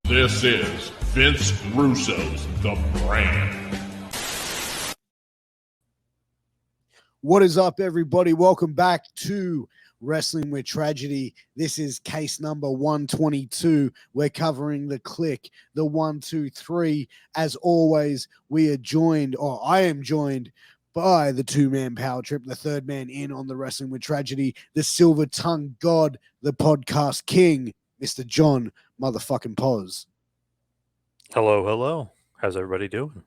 This is Vince Russo's The Brand. What is up, everybody? Welcome back to Wrestling with Tragedy. This is case number 122. We're covering the Kliq, the 1, 2, 3. As always, we are joined, or I am joined, by the two-man power trip, the third man in on the Wrestling with Tragedy, the silver-tongued god, the podcast king, Mr. John motherfucking Poz. Hello, hello. How's everybody doing?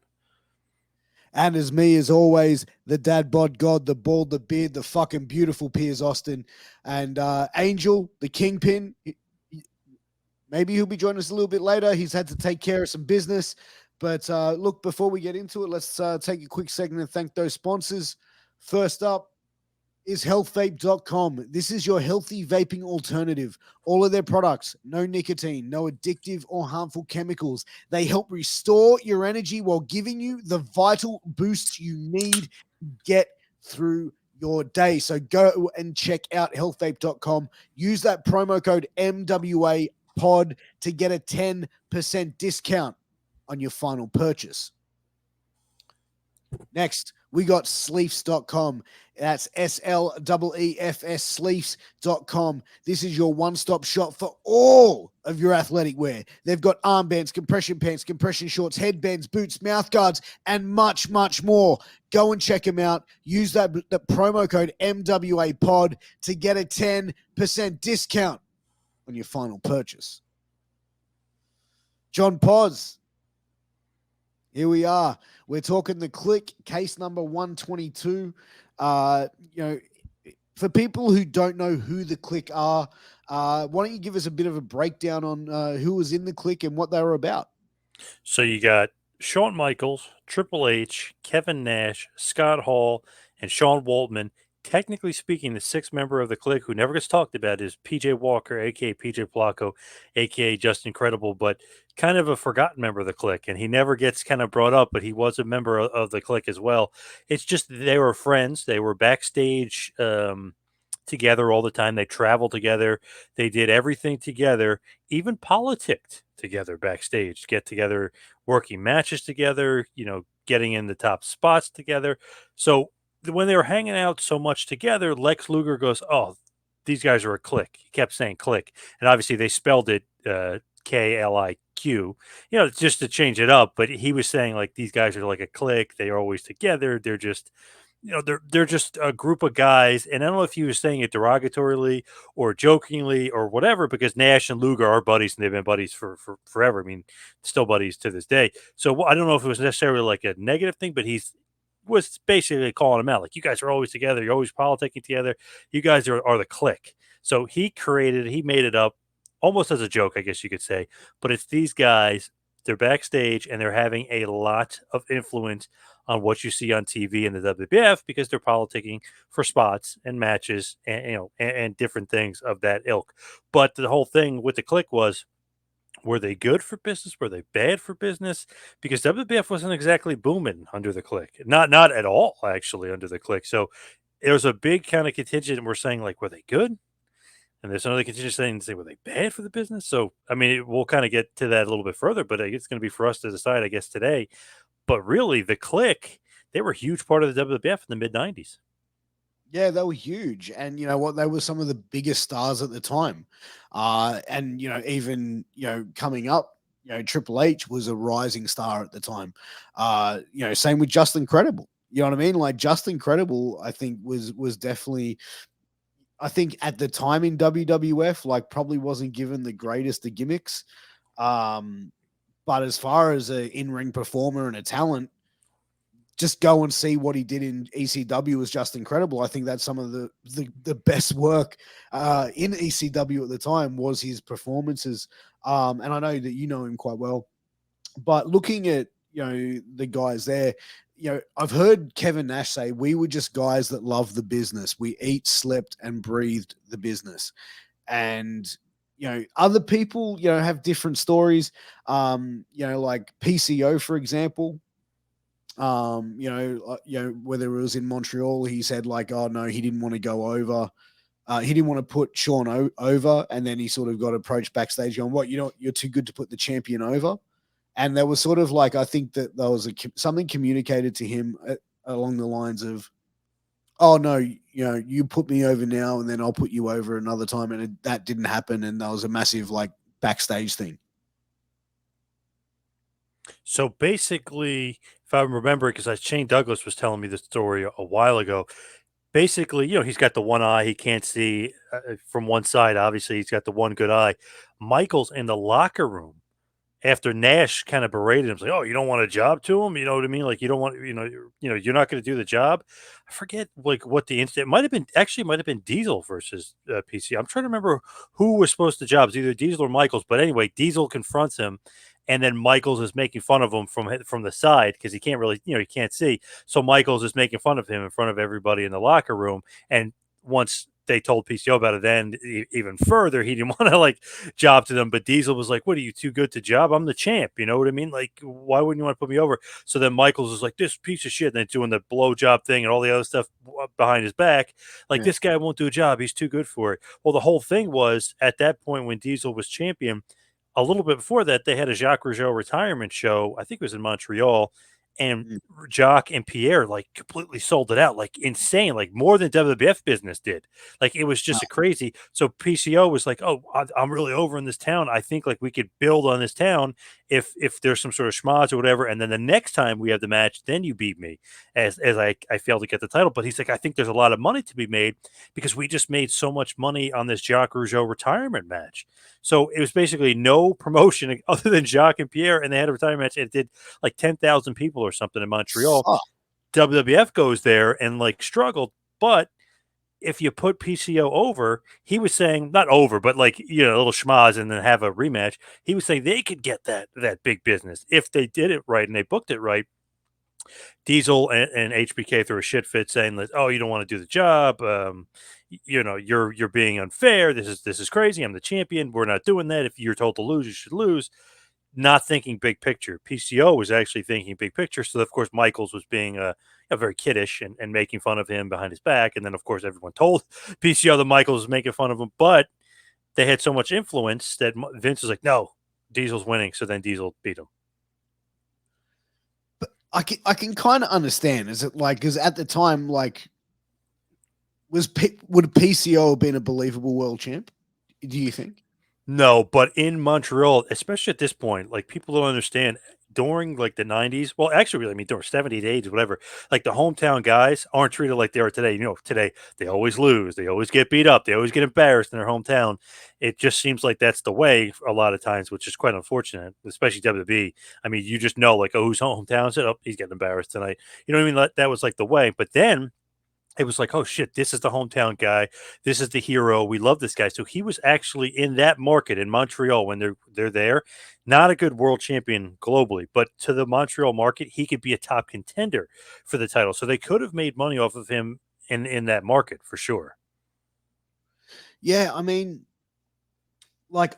And as me, as always, the dad bod god, the bald, the beard, the fucking beautiful Piers Austin, and Angel, the kingpin. Maybe he'll be joining us a little bit later. He's had to take care of some business. But look, before we get into it, let's take a quick second and thank those sponsors. First up is healthvape.com. This is your healthy vaping alternative. All of their products, no nicotine, no addictive or harmful chemicals. They help restore your energy while giving you the vital boosts you need to get through your day. So go and check out healthvape.com. Use that promo code MWAPOD to get a 10% discount on your final purchase. Next, we got sleefs.com. That's SLEEFS, sleefs.com. This is your one-stop shop for all of your athletic wear. They've got armbands, compression pants, compression shorts, headbands, boots, mouth guards, and much, much more. Go and check them out. Use the promo code MWAPOD to get a 10% discount on your final purchase. John Poz. Here we are. We're talking the Kliq, case number 122. For people who don't know who the Kliq are, why don't you give us a bit of a breakdown on who was in the Kliq and what they were about? So you got Shawn Michaels, Triple H, Kevin Nash, Scott Hall, and Sean Waltman. Technically speaking, the sixth member of the Kliq who never gets talked about is PJ Walker, a.k.a. PJ Placco, a.k.a. Just Incredible, but kind of a forgotten member of the Kliq, and he never gets kind of brought up, but he was a member of the Kliq as well. It's just they were friends. They were backstage together all the time. They traveled together. They did everything together, even politicked together backstage, get together, working matches together, getting in the top spots together. So when they were hanging out so much together, Lex Luger goes, "Oh, these guys are a Kliq." He kept saying Kliq, and obviously they spelled it Kliq, just to change it up. But he was saying like these guys are like a Kliq. They are always together. They're just, they're just a group of guys. And I don't know if he was saying it derogatorily or jokingly or whatever, because Nash and Luger are buddies and they've been buddies for forever. I mean, still buddies to this day. So I don't know if it was necessarily like a negative thing, but was basically calling him out. Like, you guys are always together. You're always politicking together. You guys are the Kliq. So he made it up almost as a joke, I guess you could say. But it's these guys, they're backstage and they're having a lot of influence on what you see on TV in the WWF because they're politicking for spots and matches and different things of that ilk. But the whole thing with the Kliq was, were they good for business? Were they bad for business? Because WWF wasn't exactly booming under the Kliq. Not at all, actually, under the Kliq. So there was a big kind of contingent, and we're saying, like, were they good? And there's another contingent saying, were they bad for the business? So, I mean, we'll kind of get to that a little bit further, but it's going to be for us to decide, I guess, today. But really, the Kliq, they were a huge part of the WWF in the mid-90s. Yeah, they were huge. And you know what? They were some of the biggest stars at the time. And, even, coming up, Triple H was a rising star at the time. Same with Just Incredible. You know what I mean? Like, Just Incredible, I think, was definitely, I think at the time in WWF, like, probably wasn't given the greatest of gimmicks. But as far as an in-ring performer and a talent, just go and see what he did in ECW was just incredible. I think that's some of the best work in ECW at the time was his performances. And I know that you know him quite well. But looking at, the guys there, I've heard Kevin Nash say, we were just guys that love the business. We eat, slept, and breathed the business. And, other people, have different stories. Like PCO, for example. Whether it was in Montreal, he said like, oh no, he didn't want to go over. He didn't want to put Shawn over, and then he sort of got approached backstage going, "What, you know, you're too good to put the champion over." And there was sort of like, I think that there was something communicated to him along the lines of, "Oh no, you know, you put me over now, and then I'll put you over another time," and that didn't happen, and that was a massive like backstage thing. So basically, if I remember, because Shane Douglas was telling me the story a while ago. Basically, he's got the one eye he can't see from one side. Obviously, he's got the one good eye. Michael's in the locker room after Nash kind of berated him, like, "Oh, you don't want a job to him?" You know what I mean? Like, you don't want, you're not going to do the job. I forget like what the incident might have been Diesel versus PC. I'm trying to remember who was supposed to jobs, either Diesel or Michaels. But anyway, Diesel confronts him, and then Michaels is making fun of him from the side because he can't really, he can't see. So Michaels is making fun of him in front of everybody in the locker room, and once they told PCO about it, then even further, he didn't want to like job to them. But Diesel was like, "What are you, too good to job? I'm the champ." You know what I mean? Like, why wouldn't you want to put me over? So then Michaels was like, "This piece of shit," and then doing the blow job thing and all the other stuff behind his back. Like, Yeah. this guy won't do a job. He's too good for it. Well, the whole thing was at that point when Diesel was champion, a little bit before that, they had a Jacques Rougeau retirement show. I think it was in Montreal, and Mm. Jacques and Pierre like completely sold it out, like insane, like more than WWF business did. Like it was just a crazy. So PCO was like, "Oh, I'm really over in this town. I think like we could build on this town if there's some sort of schmoz or whatever. And then the next time we have the match, then you beat me as I failed to get the title." But he's like, "I think there's a lot of money to be made because we just made so much money on this Jacques Rougeau retirement match." So it was basically no promotion other than Jacques and Pierre, and they had a retirement match. And it did like 10,000 people or something in Montreal. Fuck. WWF goes there and like struggled, but if you put PCO over, he was saying not over, but like a little schmaz and then have a rematch. He was saying they could get that big business if they did it right and they booked it right. Diesel and HBK threw a shit fit saying that, "Oh, you don't want to do the job. You're being unfair. This is crazy. I'm the champion. We're not doing that. If you're told to lose, you should lose." Not thinking big picture. PCO was actually thinking big picture. So of course Michaels was being very kiddish and making fun of him behind his back. And then of course everyone told PCO that Michaels was making fun of him, but they had so much influence that Vince was like, "No, Diesel's winning." So then Diesel beat him. But I can kind of understand. Is it like, because at the time, like, would PCO have been a believable world champ? Do you think? No, but in Montreal, especially at this point, like people don't understand during like the 90s. Well, actually, I mean, during 70s, 80s, whatever, like the hometown guys aren't treated like they are today. Today they always lose, they always get beat up, they always get embarrassed in their hometown. It just seems like that's the way a lot of times, which is quite unfortunate, especially WWE. I mean, you just know, like, oh, whose hometown is it? Oh, he's getting embarrassed tonight. You know what I mean? That was like the way. But then it was like, "Oh shit, this is the hometown guy. This is the hero. We love this guy." So he was actually in that market in Montreal when they're there. Not a good world champion globally, but to the Montreal market, he could be a top contender for the title. So they could have made money off of him in that market for sure. Yeah, I mean, like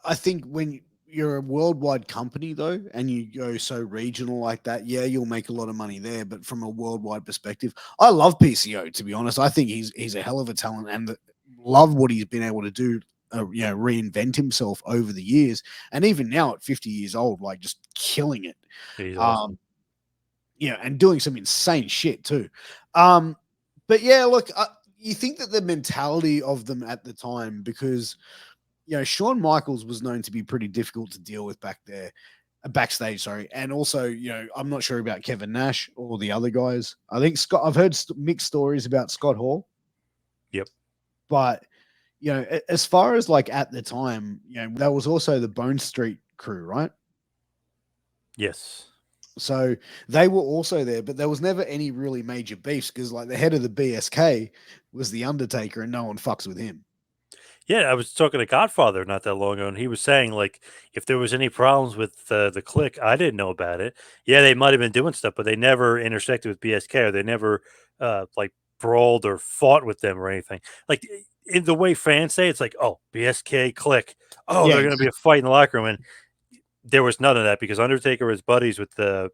I think when you're a worldwide company though, and you go so regional like that, yeah, you'll make a lot of money there. But from a worldwide perspective, I love PCO, to be honest. I think he's a hell of a talent, and love what he's been able to do. Reinvent himself over the years, and even now at 50 years old, like just killing it. He's awesome. Um, and doing some insane shit too. Um, but yeah, look, you think that the mentality of them at the time, because Shawn Michaels was known to be pretty difficult to deal with back there, backstage, sorry. And also, I'm not sure about Kevin Nash or the other guys. I think I've heard mixed stories about Scott Hall, Yep. but, as far as like at the time, there was also the Bone Street crew, right? Yes. So they were also there, but there was never any really major beefs because, like, the head of the BSK was the Undertaker, and no one fucks with him. Yeah, I was talking to Godfather not that long ago, and he was saying like if there was any problems with the Kliq, I didn't know about it. Yeah, they might have been doing stuff, but they never intersected with BSK, or they never like brawled or fought with them or anything. Like in the way fans say, it's like, "Oh, BSK Kliq, oh, Yeah, they're going to be a fight in the locker room," and there was none of that because Undertaker was buddies with the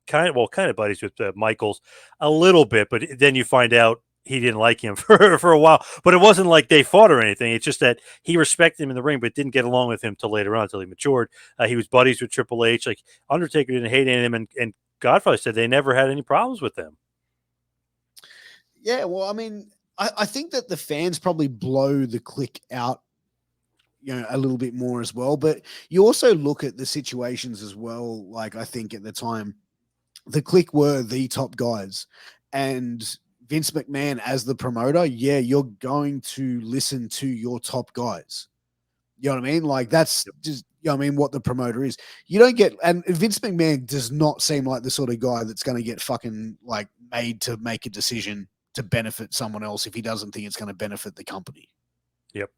kind of buddies with Michaels a little bit, but then you find out he didn't like him for a while. But it wasn't like they fought or anything. It's just that he respected him in the ring, but didn't get along with him till later on, until he matured. He was buddies with Triple H. Like Undertaker didn't hate him, and Godfather said they never had any problems with him. Yeah, well, I mean, I think that the fans probably blow the Kliq out, a little bit more as well. But you also look at the situations as well. Like I think at the time, the Kliq were the top guys, and Vince McMahon as the promoter, yeah, you're going to listen to your top guys. You know what I mean? Like that's just what the promoter is. You don't get, and Vince McMahon does not seem like the sort of guy that's going to get fucking like made to make a decision to benefit someone else if he doesn't think it's going to benefit the company. Yep.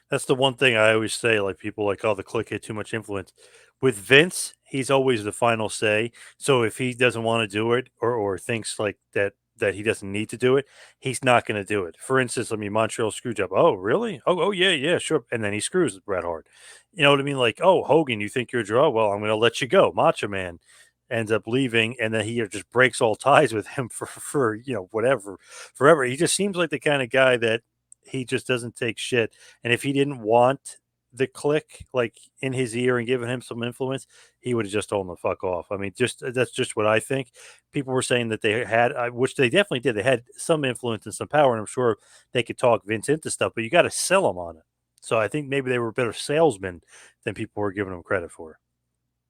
That's the one thing I always say. Like people like, oh, the Kliq had too much influence. With Vince, he's always the final say. So if he doesn't want to do it or thinks like that he doesn't need to do it, he's not going to do it. For instance, I mean Montreal Screwjob. Oh, really? Oh yeah, sure. And then he screws Bret Hart. You know what I mean? Like, oh, Hogan, you think you're a draw? Well, I'm going to let you go. Macho Man ends up leaving, and then he just breaks all ties with him for whatever forever. He just seems like the kind of guy that he just doesn't take shit. And if he didn't want the Kliq like in his ear and giving him some influence, he would have just told him to fuck off. I mean, just that's just what I think. People were saying that they had, which they definitely did. They had some influence and some power, and I'm sure they could talk Vince into stuff. But you got to sell them on it. So I think maybe they were better salesmen than people were giving them credit for.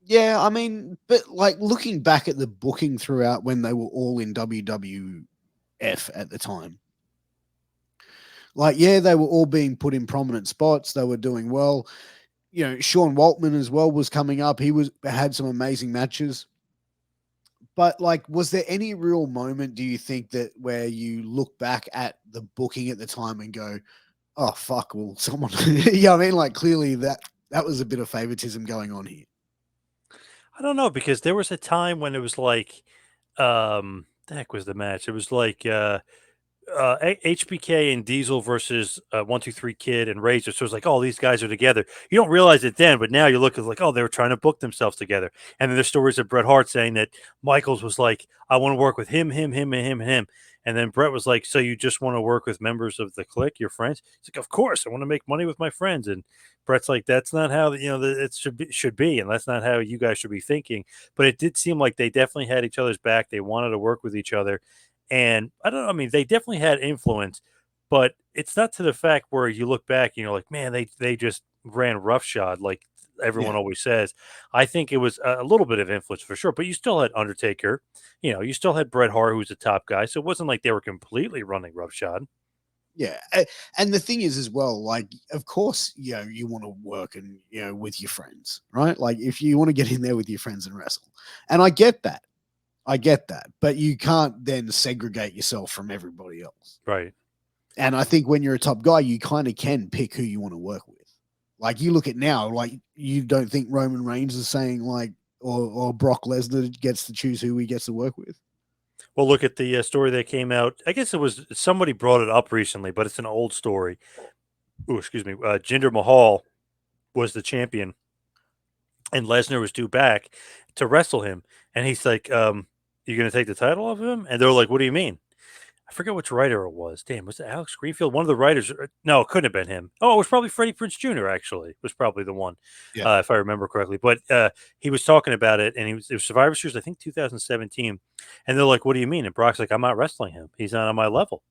Yeah, I mean, but like looking back at the booking throughout when they were all in WWF at the time, like, yeah, they were all being put in prominent spots. They were doing well. Sean Waltman as well was coming up. He had some amazing matches. But like, was there any real moment, do you think, that where you look back at the booking at the time and go, oh fuck, well, someone I mean? Like clearly that was a bit of favoritism going on here. I don't know, because there was a time when it was like, the heck was the match? It was like HBK and Diesel versus 123 Kid and Razor. So it's like, oh, these guys are together. You don't realize it then, but now you look at like, oh, they were trying to book themselves together. And then there's stories of Bret Hart saying that Michaels was like, I want to work with him, and him. And then Bret was like, so you just want to work with members of the Kliq, your friends? He's like, of course, I want to make money with my friends. And Bret's like, that's not how it should be, and that's not how you guys should be thinking. But it did seem like they definitely had each other's back. They wanted to work with each other, and I don't know. I mean, they definitely had influence, but it's not to the fact where you look back and you're like, man, they just ran roughshod like everyone Yeah. always says. I think it was a little bit of influence for sure, but you still had Undertaker, you still had Bret Hart, who was the top guy. So it wasn't like they were completely running roughshod. Yeah. And the thing is as well, like, of course, you want to work and, with your friends, right? Like if you want to get in there with your friends and wrestle. And I get that. But you can't then segregate yourself from everybody else. Right. And I think when you're a top guy, you kind of can pick who you want to work with. Like you look at now, like you don't think Roman Reigns is saying like, or Brock Lesnar gets to choose who he gets to work with. Well, look at the story that came out. I guess it was somebody brought it up recently, but it's an old story. Oh, excuse me. Jinder Mahal was the champion, and Lesnar was due back to wrestle him. And he's like, "You going to take the title off of him?" And they're like, "What do you mean?" I forget which writer it was. Damn, was it Alex Greenfield? One of the writers. No, it couldn't have been him. Oh, it was probably Freddie Prinze Jr. Actually, was probably the one, if I remember correctly. But he was talking about it, and it was Survivor Series, I think 2017. And they're like, "What do you mean?" And Brock's like, "I'm not wrestling him. He's not on my level."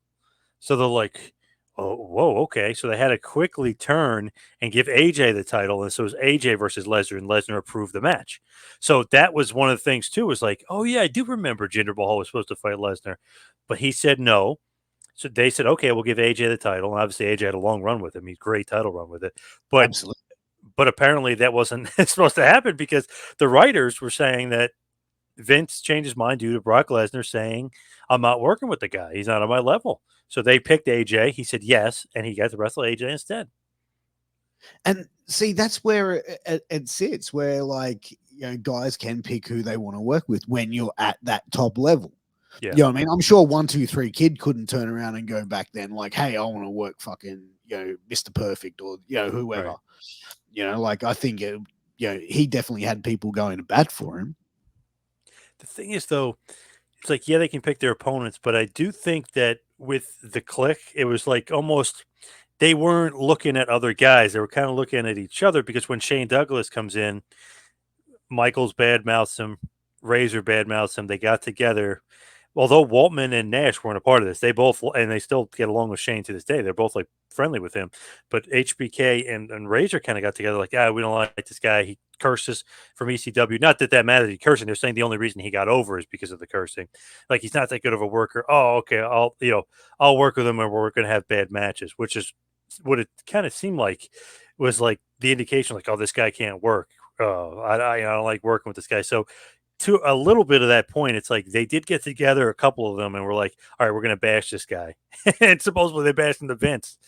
So they're like, "Oh, whoa, okay." So they had to quickly turn and give AJ the title, and so it was AJ versus Lesnar, and Lesnar approved the match. So that was one of the things too. Was like, "Oh yeah, I do remember Jinder Mahal was supposed to fight Lesnar, but he said no." So they said, "Okay, we'll give AJ the title." And obviously, AJ had a long run with him. He's great title run with it, but Absolutely. apparently that wasn't supposed to happen, because the writers were saying that Vince changed his mind due to Brock Lesnar saying, "I'm not working with the guy. He's not on my level." So they picked AJ. He said yes, and he got to wrestle AJ instead. And see, that's where it sits, where like, guys can pick who they want to work with when you're at that top level. Yeah. You know what I mean? I'm sure 123 Kid couldn't turn around and go back then like, hey, I want to work fucking, Mr. Perfect or, whoever. Right. Like I think, he definitely had people going to bat for him. The thing is, though, it's like, yeah, they can pick their opponents, but I do think that with the Kliq, it was like almost they weren't looking at other guys. They were kind of looking at each other because when Shane Douglas comes in, Michaels badmouths him, Razor badmouths him. They got together. Although Waltman and Nash weren't a part of this, they both and they still get along with Shane to this day. They're both like friendly with him. But HBK and Razor kind of got together like, we don't like this guy. He curses from ECW. Not that matters. He cursing. They're saying the only reason he got over is because of the cursing. Like he's not that good of a worker. Oh, okay. I'll work with him and we're going to have bad matches, which is what it kind of seemed like was like the indication like, oh, this guy can't work. I don't like working with this guy. So to a little bit of that point, it's like they did get together, a couple of them, and we're like, all right, we're going to bash this guy. And supposedly they bashed him to Vince.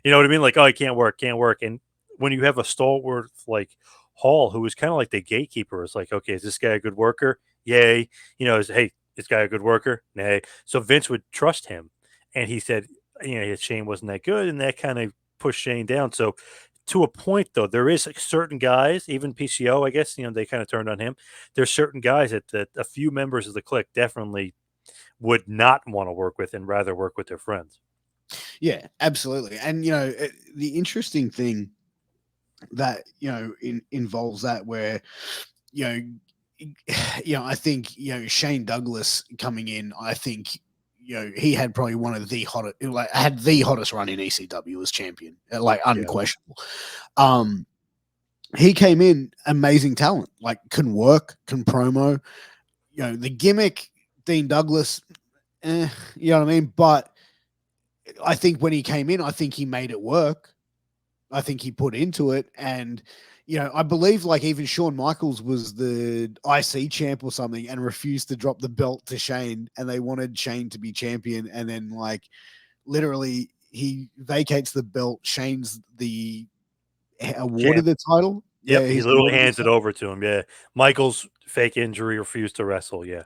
You know what I mean? Like, oh, he can't work, can't work. And when you have a stalwart like Hall, who was kind of like the gatekeeper, it's like, okay, is this guy a good worker? Yay. Hey, this guy a good worker? Nay. So Vince would trust him. And he said, Shane wasn't that good. And that kind of pushed Shane down. So to a point, though, there is like certain guys, even PCO, I guess, they kind of turned on him. There's certain guys that a few members of the Kliq definitely would not want to work with and rather work with their friends. Yeah, absolutely. And the interesting thing that involves that where I think Shane Douglas coming in, I think he had probably one of the hottest, had the hottest run in ECW as champion, like unquestionable. Yeah. He came in amazing talent, like can work, can promo, the gimmick, Dean Douglas, you know what I mean? But I think when he came in, I think he made it work. I think he put into it. And, I believe like even Shawn Michaels was the IC champ or something and refused to drop the belt to Shane. And they wanted Shane to be champion. And then like literally he vacates the belt. Shane's the awarded the title. Yep, Yeah, he literally hands it over to him. Yeah. Michaels, fake injury, refused to wrestle. Yeah.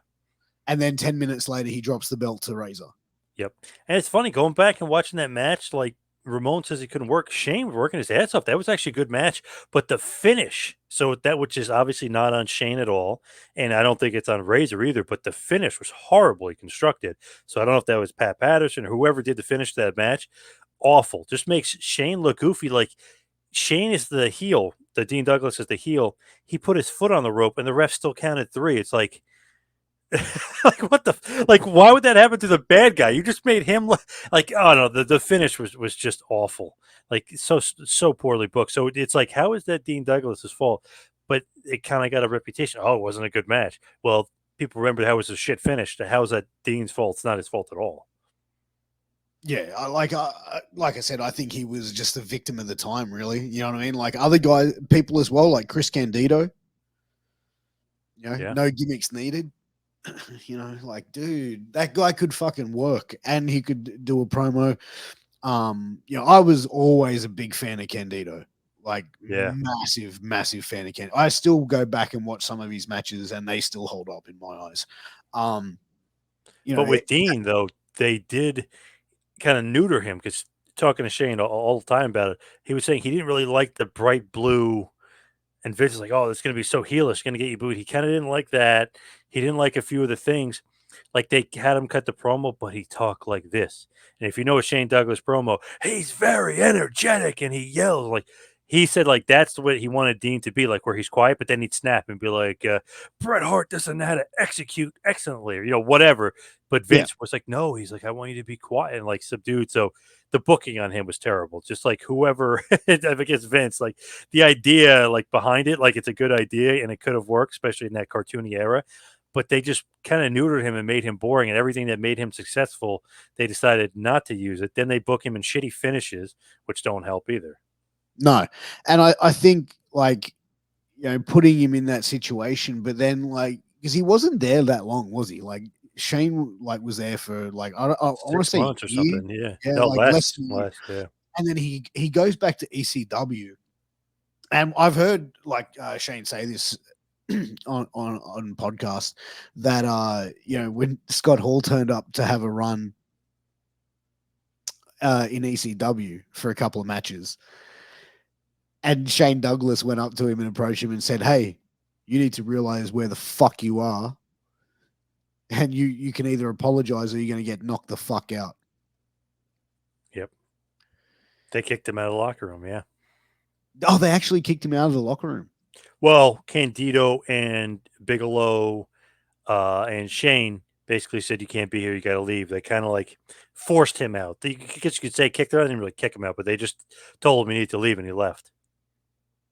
And then 10 minutes later, he drops the belt to Razor. Yep. And it's funny going back and watching that match, like Ramon says he couldn't work. Shane was working his ass off. That was actually a good match. But the finish, so that which is obviously not on Shane at all, and I don't think it's on Razor either, but the finish was horribly constructed. So I don't know if that was Pat Patterson or whoever did the finish to that match. Awful. Just makes Shane look goofy. Like Shane is the heel. The Dean Douglas is the heel. He put his foot on the rope and the ref still counted 3. It's like like what like why would that happen to the bad guy? You just made him like oh no, the finish was just awful, like so poorly booked. So it's like, how is that Dean Douglas's fault? But it kind of got a reputation. Oh, it wasn't a good match. Well, people remember how it was a shit finish. How is that Dean's fault? It's not his fault at all. Yeah, like I said, I think he was just a victim of the time, really. You know what I mean? Like other guys, people as well, like Chris Candido. No gimmicks needed. Like, dude, that guy could fucking work and he could do a promo. I was always a big fan of Candido. Like, massive fan of Candido. I still go back and watch some of his matches and they still hold up in my eyes. But with Dean, though, they did kind of neuter him because talking to Shane all the time about it, he was saying he didn't really like the bright blue. And Vince is like, oh, it's going to be so heelish, going to get you booed. He kind of didn't like that. He didn't like a few of the things. Like they had him cut the promo, but he talked like this. And if you know a Shane Douglas promo, he's very energetic and he yells. Like he said, like that's the way he wanted Dean to be, like where he's quiet, but then he'd snap and be like, Bret Hart doesn't know how to execute excellently, or whatever. But Vince was like, no, he's like, I want you to be quiet and like subdued. So the booking on him was terrible. Just like whoever, if it gets Vince, like the idea like behind it, like it's a good idea and it could have worked, especially in that cartoony era. But they just kind of neutered him and made him boring, and everything that made him successful, they decided not to use it. Then they book him in shitty finishes, which don't help either. No. And I think like, putting him in that situation, but then like, because he wasn't there that long, was he? Like Shane like was there for like I want to say months or something. Yeah, no, like less. Yeah, and then he goes back to ECW, and I've heard like Shane say this on podcast that when Scott Hall turned up to have a run in ECW for a couple of matches, and Shane Douglas went up to him and approached him and said, "Hey, you need to realize where the fuck you are. and you can either apologize or you're going to get knocked the fuck out. Yep. They kicked him out of the locker room. Yeah. Oh, they actually kicked him out of the locker room. Well, Candido and Bigelow and Shane basically said, "You can't be here. You got to leave." They kind of like forced him out. I guess you could say kicked him out. They didn't really kick him out, but they just told him he needed to leave, and he left.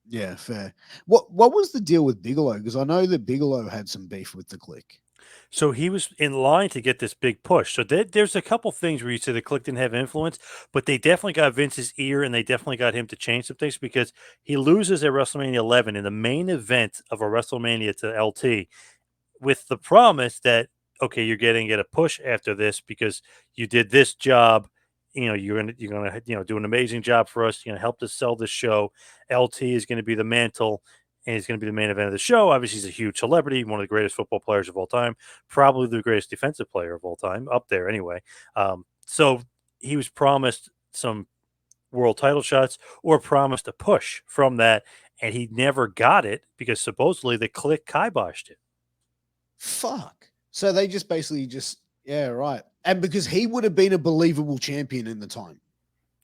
Yeah, fair. What was the deal with Bigelow? Because I know that Bigelow had some beef with the Kliq. So he was in line to get this big push. So there's a couple things where you say the Kliq didn't have influence, but they definitely got Vince's ear and they definitely got him to change some things because he loses at WrestleMania 11 in the main event of a WrestleMania to LT with the promise that, okay, you're getting get a push after this because you did this job. You know, you're gonna do an amazing job for us. You're gonna help us sell this show. LT is gonna be the mantle, and he's gonna be the main event of the show. Obviously, he's a huge celebrity, one of the greatest football players of all time, probably the greatest defensive player of all time, up there anyway. So he was promised some world title shots or promised a push from that, and he never got it because supposedly the Kliq kiboshed it. Fuck. So they just basically just yeah, right. And because he would have been a believable champion in the time.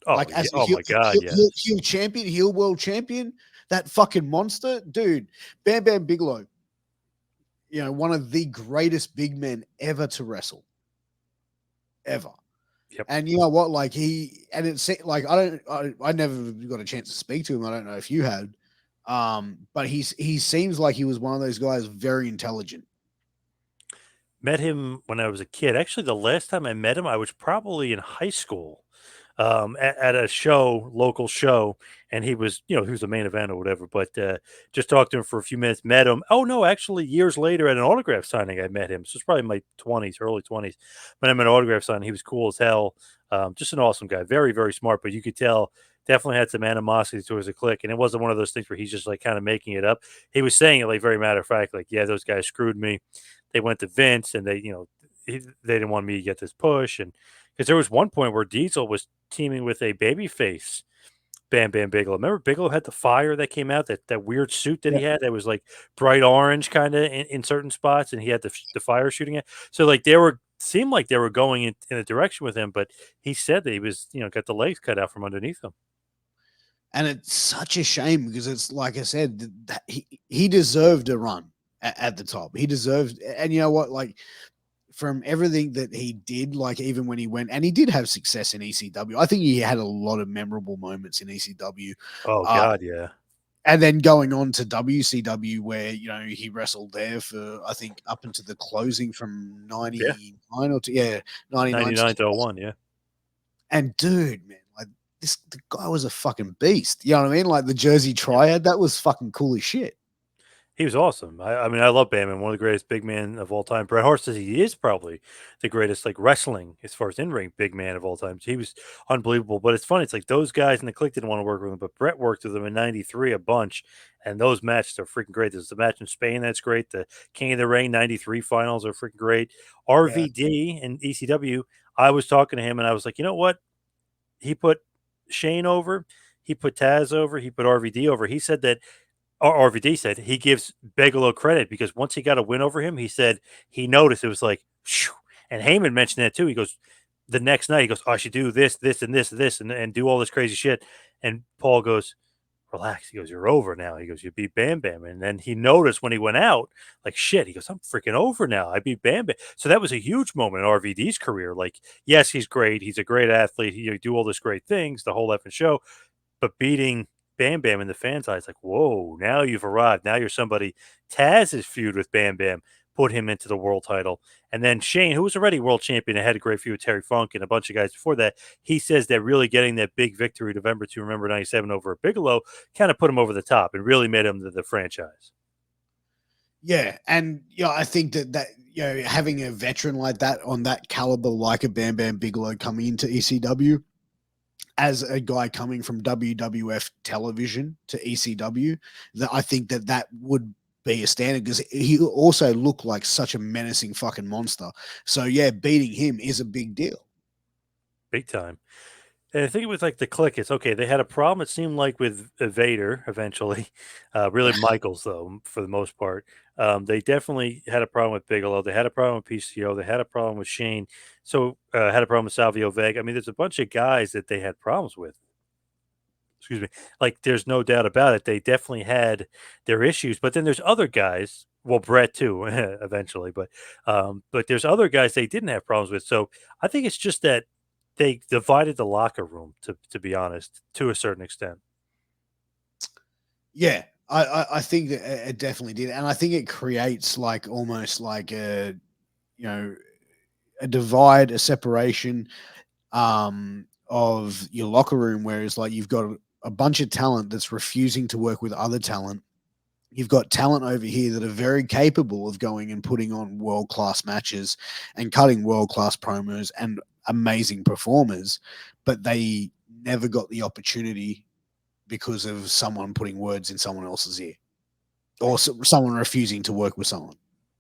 Oh, Like yeah. as a Oh my God, yes. heel champion, heel world champion, that fucking monster, dude. Bam Bam Bigelow, one of the greatest big men ever to wrestle, ever. Yep. And you know what? Like like I never got a chance to speak to him. I don't know if you had, but he seems like he was one of those guys very intelligent. Met him when I was a kid. Actually, the last time I met him, I was probably in high school, at a show, local show, and he was, he was the main event or whatever. But just talked to him for a few minutes. Met him. Oh no, actually, years later at an autograph signing, I met him. So it's probably my 20s, early 20s. When I'm at an autograph signing, he was cool as hell. Just an awesome guy, very very smart. But you could tell definitely had some animosity towards the Kliq, and it wasn't one of those things where he's just like kind of making it up. He was saying it like very matter of fact, like, yeah, those guys screwed me. They went to Vince and they didn't want me to get this push. And because there was one point where Diesel was teaming with a babyface Bam Bam Bigelow. Remember Bigelow had the fire that came out, that weird suit that Yeah. he had that was like bright orange kind of in certain spots, and he had the fire shooting it. So like seemed like they were going in a direction with him, but he said that he was got the legs cut out from underneath him. And it's such a shame because it's like I said, that he deserved a run at the top. He deserved, and you know what? Like from everything that he did, like even when he went, and he did have success in ECW. I think he had a lot of memorable moments in ECW. Oh God, yeah. And then going on to WCW, where he wrestled there for I think up into the closing from Yeah. 99 or 99 99 to 01, yeah. And dude, man, like the guy was a fucking beast. You know what I mean? Like the Jersey Triad, that was fucking cool as shit. He was awesome. I mean, I love Bam and one of the greatest big men of all time. Bret Hart says he is probably the greatest, like wrestling as far as in ring big man of all time. He was unbelievable. But it's funny. It's like those guys in the Kliq didn't want to work with him, but Bret worked with them in '93 a bunch, and those matches are freaking great. There's the match in Spain that's great. The King of the Ring '93 finals are freaking great. Yeah. RVD and ECW. I was talking to him and I was like, you know what? He put Shane over. He put Taz over. He put RVD over. He said that RVD said he gives Bigelow credit because once he got a win over him, he said he noticed it was like, shoo. And Heyman mentioned that too. He goes, the next night, he goes, oh, I should do this, this, and this, this, and do all this crazy shit. And Paul goes, relax. He goes, you're over now. He goes, you beat Bam Bam. And then he noticed when he went out, like, shit, he goes, I'm freaking over now. I beat Bam Bam. So that was a huge moment in RVD's career. Like, yes, he's great. He's a great athlete. He do all this great things, the whole effing show. But beating Bam Bam in the fans' eyes, like, whoa, now you've arrived. Now you're somebody. Taz's feud with Bam Bam put him into the world title. And then Shane, who was already world champion and had a great feud with Terry Funk and a bunch of guys before that, he says that really getting that big victory November to Remember 97 over Bigelow kind of put him over the top and really made him the franchise. Yeah. And I think that having a veteran like that on that caliber, like a Bam Bam Bigelow coming into ECW, as a guy coming from WWF television to ECW, that I think that would be a standard because he also looked like such a menacing fucking monster. So yeah, beating him is a big deal. Big time. And I think it was like the Kliq. It's okay. They had a problem. It seemed like with Vader eventually, really Michaels though for the most part. They definitely had a problem with Bigelow. They had a problem with PCO. They had a problem with Shane. So had a problem with Salvio Vega. I mean, there's a bunch of guys that they had problems with. Excuse me. Like there's no doubt about it. They definitely had their issues. But then there's other guys. Well, Brett too, eventually. But there's other guys they didn't have problems with. So I think it's just that they divided the locker room, to be honest, to a certain extent. Yeah, I think that it definitely did, and I think it creates like almost like a you know a divide, a separation of your locker room, whereas like you've got a bunch of talent that's refusing to work with other talent. You've got talent over here that are very capable of going and putting on world class matches and cutting world class promos and amazing performers, but they never got the opportunity because of someone putting words in someone else's ear or someone refusing to work with someone.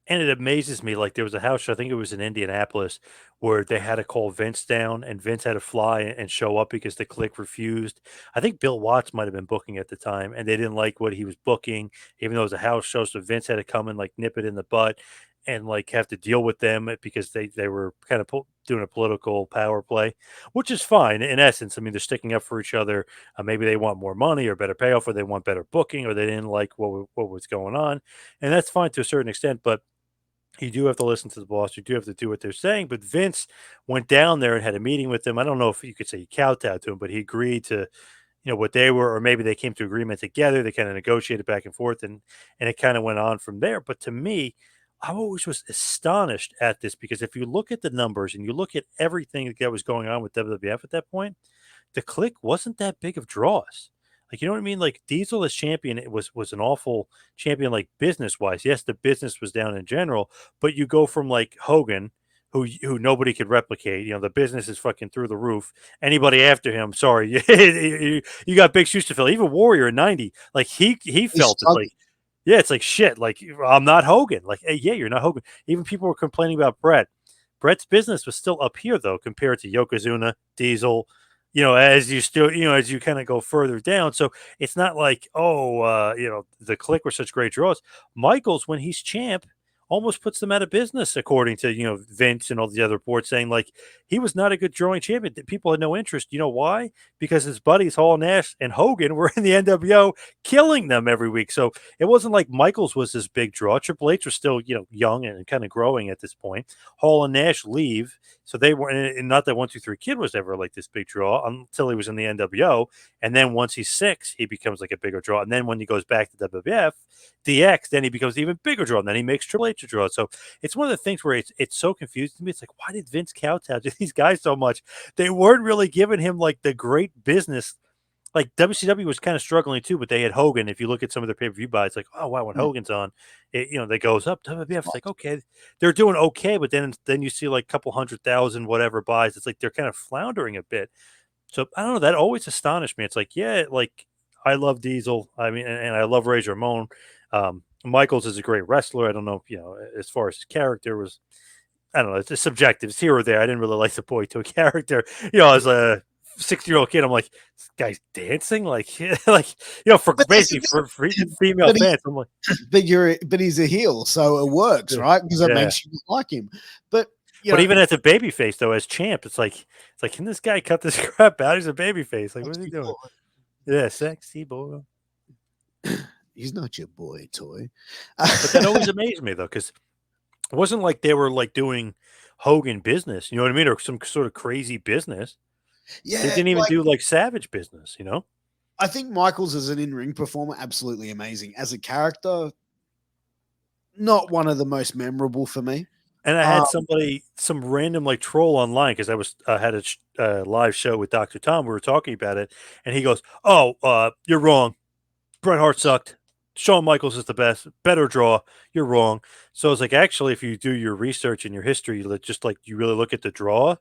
And it amazes me, like, there was a house show, I think it was in Indianapolis, where they had to call Vince down, and Vince had to fly and show up because the Kliq refused. I think Bill Watts might have been booking at the time, and they didn't like what he was booking, even though it was a house show. So Vince had to come and like nip it in the butt and like have to deal with them because they were kind of doing a political power play, which is fine in essence. I mean, they're sticking up for each other. Maybe they want more money or better payoff, or they want better booking, or they didn't like what was going on, and that's fine to a certain extent. But you do have to listen to the boss. You do have to do what they're saying. But Vince went down there and had a meeting with them. I don't know if you could say he kowtowed to him, but he agreed to, what they were, or maybe they came to agreement together. They kind of negotiated back and forth, and it kind of went on from there. But to me, I always was astonished at this because if you look at the numbers and you look at everything that was going on with WWF at that point, the Kliq wasn't that big of draws. Like, you know what I mean? Like Diesel as champion, it was an awful champion, like business wise. Yes, the business was down in general, but you go from like Hogan, who nobody could replicate. You know, the business is fucking through the roof. Anybody after him, sorry, you got big shoes to fill. Even Warrior in '90, like he felt it. Like, yeah, it's like shit. Like I'm not Hogan. Like, hey, yeah, you're not Hogan. Even people were complaining about Brett. Brett's business was still up here though, compared to Yokozuna, Diesel, as you still, as you kind of go further down. So it's not like, oh, the Kliq were such great draws. Michaels, when he's champ, almost puts them out of business, according to, Vince and all the other reports saying like he was not a good drawing champion. People had no interest. You know why? Because his buddies Hall, Nash, and Hogan were in the NWO killing them every week. So it wasn't like Michaels was this big draw. Triple H was still, young and kind of growing at this point. Hall and Nash leave. So they were, and not that 1, 2, 3 Kid was ever like this big draw until he was in the NWO. And then once he's 6, he becomes like a bigger draw. And then when he goes back to WWF, DX, then he becomes even bigger draw. And then he makes Triple H a draw. So it's one of the things where it's so confusing to me. It's like, why did Vince kowtow to these guys so much? They weren't really giving him like the great business. Like WCW was kind of struggling too, but they had Hogan. If you look at some of their pay-per-view buys, it's like, oh wow, when Hogan's on, that goes up. WWF's like, okay, they're doing okay, but then you see like a couple 100,000 whatever buys. It's like they're kind of floundering a bit. So I don't know. That always astonished me. It's like, yeah, like I love Diesel. I mean, and I love Razor Ramon. Michaels is a great wrestler. I don't know, as far as his character was, I don't know. It's subjective. It's here or there. I didn't really like the boy to a character. As a 60-year-old kid, I'm like, this guy's dancing, like, for But basically for female fans. I'm like, but he's a heel, so it works, right? Because it yeah. makes you like him. But even as a babyface, though, as champ, it's like, can this guy cut this crap out? He's a babyface. Like, what is he doing? Yeah, sexy boy. He's not your boy toy. But that always amazed me though, because it wasn't like they were like doing Hogan business, you know what I mean, or some sort of crazy business. Yeah, They didn't even do like Savage business, I think Michaels as an in-ring performer, absolutely amazing. As a character, not one of the most memorable for me. And I had some random like troll online because I was had a live show with Dr. Tom. We were talking about it, and he goes, "Oh, you're wrong. Bret Hart sucked. Shawn Michaels is the best. Better draw. You're wrong." So I was like, actually, if you do your research and your history, just like you really look at the draw,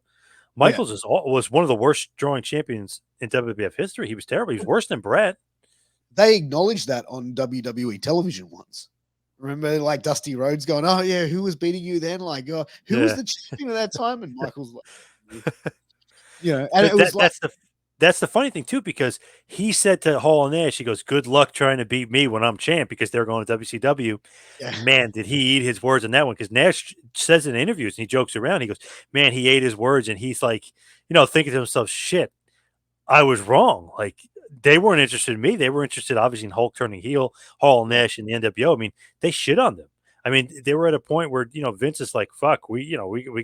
Michaels was one of the worst drawing champions in WWF history. He was terrible. He was worse than Bret. They acknowledged that on WWE television once. Remember, like Dusty Rhodes going, "Oh yeah, who was beating you then?" Like, "Oh, who was the champion at that time?" And Michaels, like, and it was like, that's the funny thing too, because he said to Hall and Nash, he goes, "Good luck trying to beat me when I'm champ," because they're going to WCW. Yeah. Man, did he eat his words on that one? Because Nash says in interviews, and he jokes around. He goes, "Man, he ate his words," and he's like, thinking to himself, "Shit, I was wrong. Like they weren't interested in me. They were interested, obviously, in Hulk turning heel, Hall and Yeah. Nash, and the NWO. I mean, they shit on them. I mean, they were at a point where Vince is like, "Fuck, we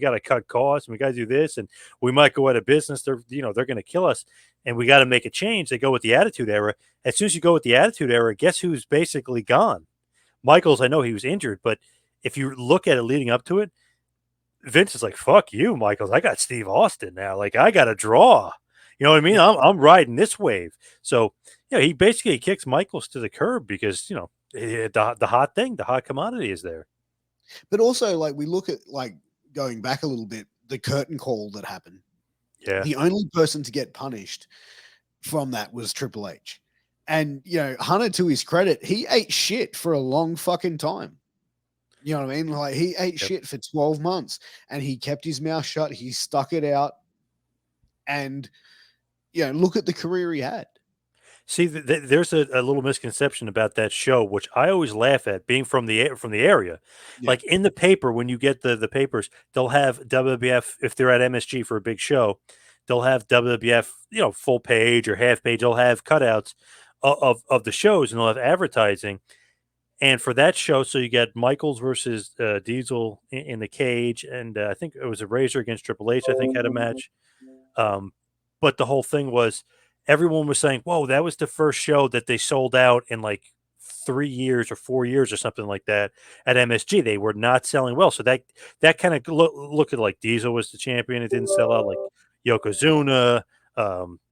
got to cut costs, and we got to do this, and we might go out of business. They're going to kill us, and we got to make a change." They go with the Attitude Era. As soon as you go with the Attitude Era, guess who's basically gone? Michaels. I know he was injured, but if you look at it leading up to it, Vince is like, "Fuck you, Michaels. I got Steve Austin now. Like I got to draw." You know what I mean? Yeah. I'm riding this wave. So, he basically kicks Michaels to the curb because, the hot thing, the hot commodity is there. But also, like, we look at, like, going back a little bit, the curtain call that happened. Yeah. The only person to get punished from that was Triple H. And, Hunter, to his credit, he ate shit for a long fucking time. You know what I mean? Like, he ate shit for 12 months and he kept his mouth shut. He stuck it out. And, look at the career he had. See, there's a little misconception about that show, which I always laugh at, being from the area. Yeah. Like in the paper, when you get the papers, they'll have WWF if they're at MSG for a big show. They'll have WWF, full page or half page. They'll have cutouts of the shows, and they'll have advertising. And for that show, so you get Michaels versus Diesel in the cage, and I think it was a Razor against Triple H. I think had a match. But the whole thing was everyone was saying, "Whoa, that was the first show that they sold out in like 3 years or 4 years or something like that at MSG." They were not selling well, so that kind of looked at like Diesel was the champion. It didn't sell out like Yokozuna,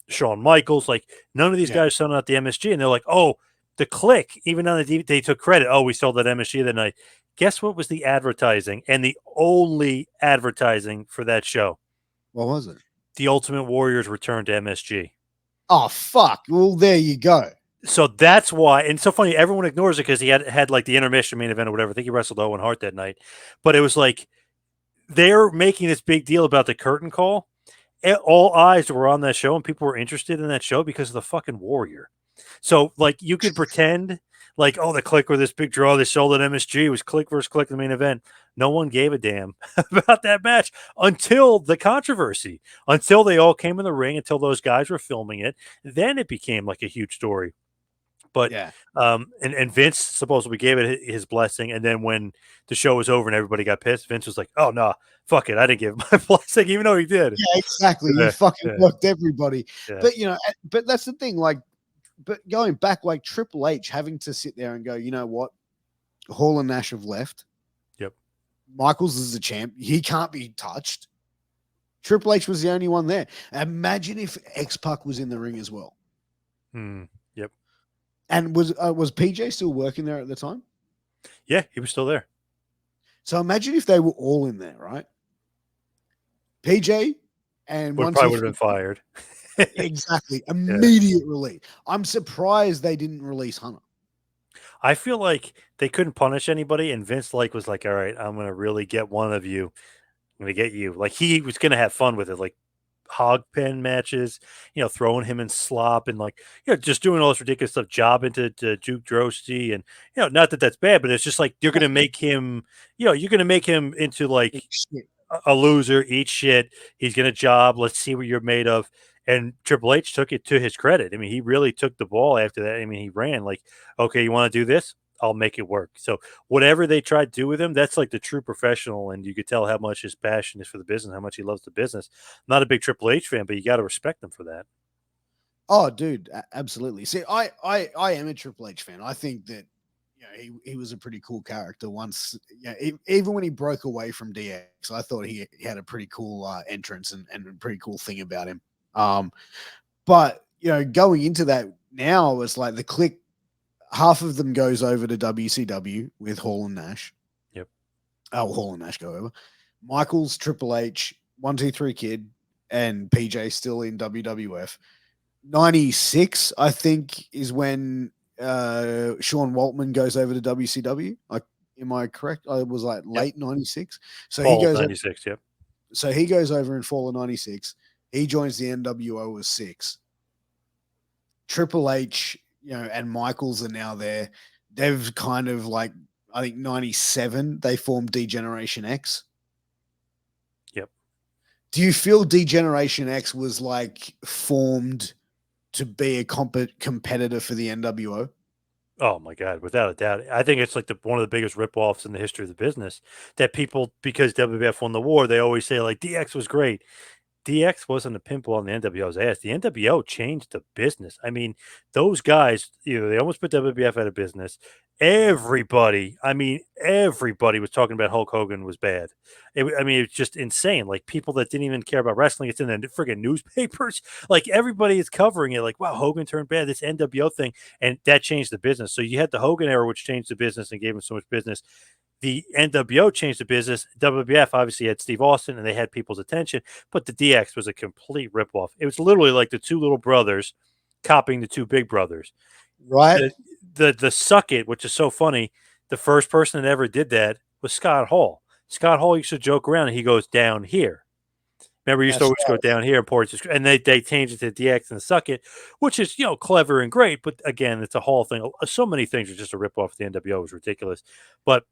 Shawn Michaels. Like none of these guys selling out the MSG, and they're like, "Oh, the Kliq." Even on they took credit. "Oh, we sold that MSG that night." Guess what was the advertising and the only advertising for that show? What was it? The Ultimate Warrior's return to MSG. Oh, fuck. Well, there you go. So that's why, and it's so funny, everyone ignores it because he had like the intermission main event or whatever. I think he wrestled Owen Hart that night. But it was like they're making this big deal about the curtain call. All eyes were on that show and people were interested in that show because of the fucking Warrior. So like you could pretend like, oh, the Kliq were this big draw. They sold at MSG. It was Kliq versus Kliq in the main event. No one gave a damn about that match until the controversy, until they all came in the ring, until those guys were filming it. Then it became like a huge story. But and Vince supposedly gave it his blessing, and then when the show was over and everybody got pissed, Vince was like, "Oh no, fuck it, I didn't give my blessing," even though he did. Yeah, exactly. You fucking fucked everybody. Yeah. But but that's the thing. Like, but going back, like Triple H having to sit there and go, you know what, Hall and Nash have left. Yep. Michaels is the champ. He can't be touched. Triple H was the only one there. Imagine if X-Pac was in the ring as well. Yep. And was PJ still working there at the time? Yeah, he was still there. So imagine if they were all in there, right? PJ and probably would have been fired. Exactly. Immediate release. I'm surprised they didn't release Hunter. I feel like they couldn't punish anybody, and Vince was like, "All right, I'm gonna really get one of you. I'm gonna get you." Like he was gonna have fun with it, like hog pen matches, throwing him in slop and like, just doing all this ridiculous stuff, jobbing to Duke Drosty. And, not that that's bad, but it's just like, you're going to make him, you're going to make him into like a loser, eat shit. He's going to job. Let's see what you're made of. And Triple H took it to his credit. I mean, he really took the ball after that. I mean, he ran like, okay, you want to do this? I'll make it work. So whatever they tried to do with him, that's like the true professional. And you could tell how much his passion is for the business, how much he loves the business. I'm not a big Triple H fan, but you got to respect him for that. Oh, dude, absolutely. See, I am a Triple H fan. I think that he was a pretty cool character once. Even when he broke away from DX, I thought he had a pretty cool entrance and a pretty cool thing about him. But going into that now, it's like the Kliq. Half of them goes over to WCW with Hall and Nash. Yep. Hall and Nash go over. Michaels, Triple H, 1, 2, 3 Kid, and PJ still in WWF. 96, I think, is when Sean Waltman goes over to WCW. Am I correct? I was like late 96. So Fall he goes 96, yep. So he goes over in fall of 96. He joins the NWO as 6. Triple H, and Michaels are now there. They've kind of like, I think 97, they formed D-Generation X. Yep. Do you feel D-Generation X was like formed to be a competitor for the NWO? Oh my God, without a doubt. I think it's like one of the biggest ripoffs in the history of the business that people, because WWF won the war, they always say like DX was great. DX wasn't a pimple on the NWO's ass. The NWO changed the business. I mean, those guys, they almost put WWF out of business. Everybody, I mean, everybody was talking about Hulk Hogan was bad. I mean, it's just insane. Like people that didn't even care about wrestling, it's in the friggin' newspapers. Like everybody is covering it. Like, wow, Hogan turned bad. This NWO thing, and that changed the business. So you had the Hogan era, which changed the business and gave him so much business. The NWO changed the business. WWF obviously had Steve Austin and they had people's attention, but the DX was a complete ripoff. It was literally like the two little brothers copying the two big brothers. Right. The Suck It, which is so funny, the first person that ever did that was Scott Hall. Scott Hall used to joke around and he goes down here. Remember, he used to always go down here and pour it, and they changed it to DX and Suck It, which is clever and great. But again, it's a Hall thing. So many things are just a ripoff of the NWO. It was ridiculous. But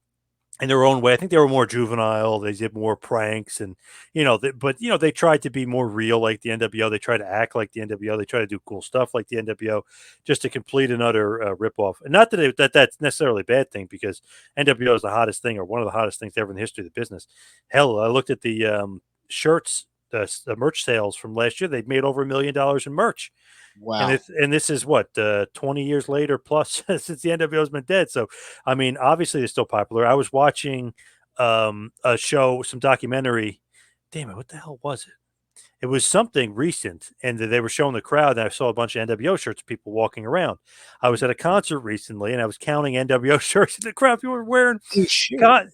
in their own way, I think they were more juvenile. They did more pranks, and they tried to be more real, like the NWO. They tried to act like the NWO. They tried to do cool stuff like the NWO, just a complete and utter ripoff. And not that that's necessarily a bad thing, because NWO is the hottest thing, or one of the hottest things ever in the history of the business. Hell, I looked at the shirts, the merch sales from last year. They've made over $1 million in merch. Wow. And this is what 20 years later plus since the NWO's been dead. So I mean, obviously they're still popular. I was watching a show, some documentary. Damn it, what the hell was it? It was something recent, and they were showing the crowd, and I saw a bunch of NWO shirts, people walking around. I was at a concert recently, and I was counting NWO shirts in the crowd. People were wearing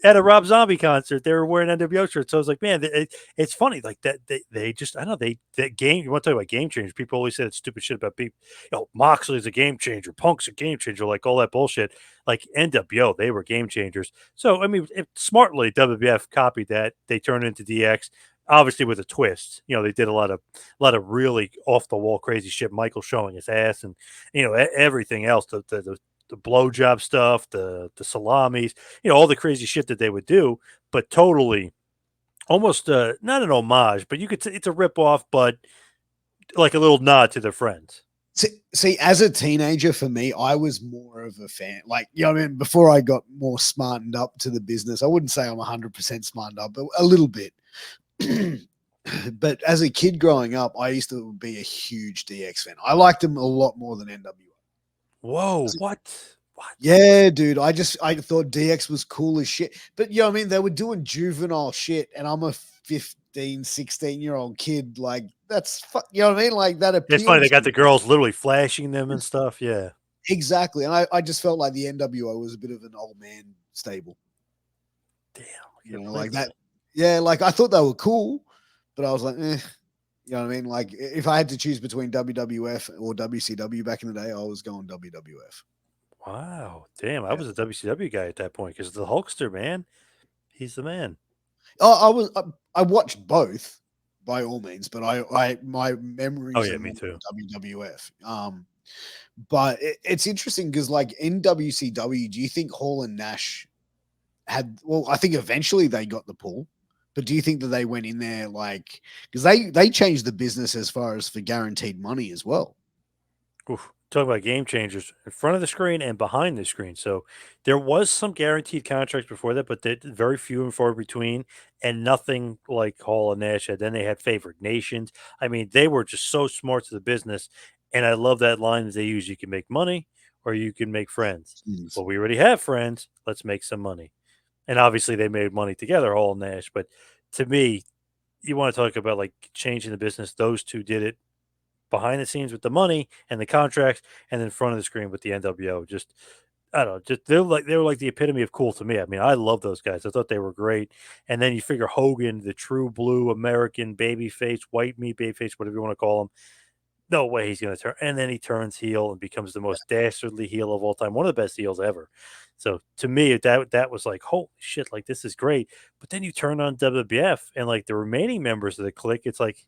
at a Rob Zombie concert. They were wearing NWO shirts. So I was like, man, it's funny like that. They just, I don't know, that game. You want to talk about game changers? People always say that stupid shit about people. Moxley's a game changer. Punk's a game changer. Like all that bullshit. Like NWO, they were game changers. So I mean, smartly WWF copied that. They turned it into DX. Obviously with a twist. They did a lot of really off the wall crazy shit. Michael showing his ass, and everything else, the blowjob stuff, the salamis, all the crazy shit that they would do, but totally almost not an homage, but you could say it's a rip off, but like a little nod to their friends. See, as a teenager, for me, I was more of a fan. Like, I mean, before I got more smartened up to the business, I wouldn't say I'm 100% smartened up, but a little bit. But as a kid growing up, I used to be a huge DX fan. I liked him a lot more than NWO. Whoa, what? Yeah, dude. I thought DX was cool as shit. But I mean, they were doing juvenile shit, and I'm a 15, 16-year-old kid. Like, that's you know what I mean? Like, that appeals. It's funny, they got the girls literally flashing them and stuff. Yeah. Exactly. And I just felt like the NWO was a bit of an old man stable. Damn. Like that. Yeah, like I thought they were cool, but I was like, you know what I mean? Like if I had to choose between WWF or WCW back in the day, I was going WWF. Wow. Damn, I was a WCW guy at that point because the Hulkster, man, he's the man. Oh, I watched both by all means, but my memories are me too. WWF. But it's interesting because like in WCW, do you think Hall and Nash I think eventually they got the pull. But do you think that they went in there like because they changed the business as far as for guaranteed money as well? Oof. Talk about game changers in front of the screen and behind the screen. So there was some guaranteed contracts before that, but they're very few and far between, and nothing like Hall and Nash had. Then they had favored nations. I mean, they were just so smart to the business, and I love that line that they use: "You can make money or you can make friends." Well, we already have friends. Let's make some money. And obviously they made money together, Hall and Nash. But to me, you want to talk about like changing the business. Those two did it behind the scenes with the money and the contracts, and in front of the screen with the NWO. Just I don't know. Just they were like the epitome of cool to me. I mean, I love those guys. I thought they were great. And then you figure Hogan, the true blue American babyface, white meat babyface, whatever you want to call him. No way he's going to turn. And then he turns heel and becomes the most dastardly heel of all time. One of the best heels ever. So to me, that was like, holy shit, like this is great. But then you turn on WWF and like the remaining members of the Kliq, it's like,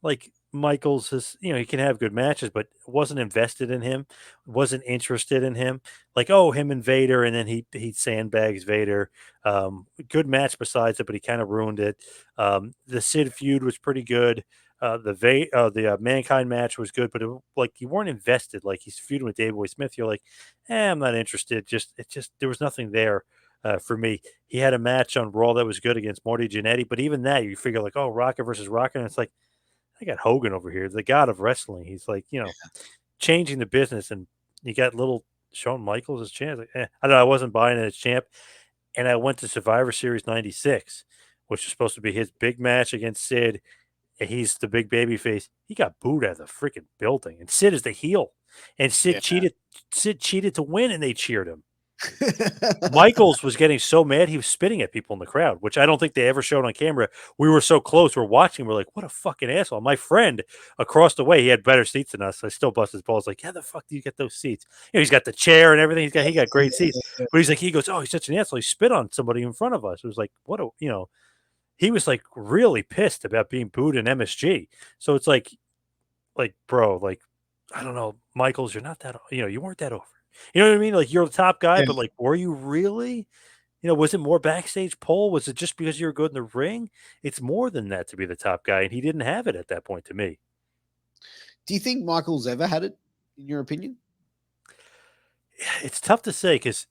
like Michaels is, he can have good matches, but wasn't invested in him, wasn't interested in him. Like, oh, him and Vader, and then he sandbags Vader. Good match besides it, but he kind of ruined it. The Sid feud was pretty good. The Mankind match was good, but like you weren't invested. Like he's feuding with Davey Boy Smith, you're like, I'm not interested. Just there was nothing there. For me, he had a match on Raw that was good against Marty Jannetty, but even that, you figure like, oh, Rocket versus Rocket, and it's like, I got Hogan over here, the god of wrestling. He's like, changing the business, and you got little Shawn Michaels as champ. Like, I don't know. I wasn't buying it as champ, and I went to Survivor Series '96, which was supposed to be his big match against Sid. And he's the big baby face. He got booed out of the freaking building, and Sid is the heel, and Sid Yeah. cheated. Sid cheated to win, and they cheered him. Michaels was getting so mad he was spitting at people in the crowd, which I don't think they ever showed on camera. We were so close, we're watching, we're like, what a fucking asshole. My friend across the way, he had better seats than us. I still bust his balls like, how the fuck do you get those seats? He's got the chair and everything. He got great seats. But he goes, oh, he's such an asshole. He spit on somebody in front of us. It was like, he was like really pissed about being booed in MSG. So it's like, bro, like, I don't know, Michaels, you're not that, you weren't that over. You know what I mean? Like you're the top guy, Yeah. but like, were you really? Was it more backstage pull? Was it just because you were good in the ring? It's more than that to be the top guy, and he didn't have it at that point to me. Do you think Michaels ever had it, in your opinion? It's tough to say because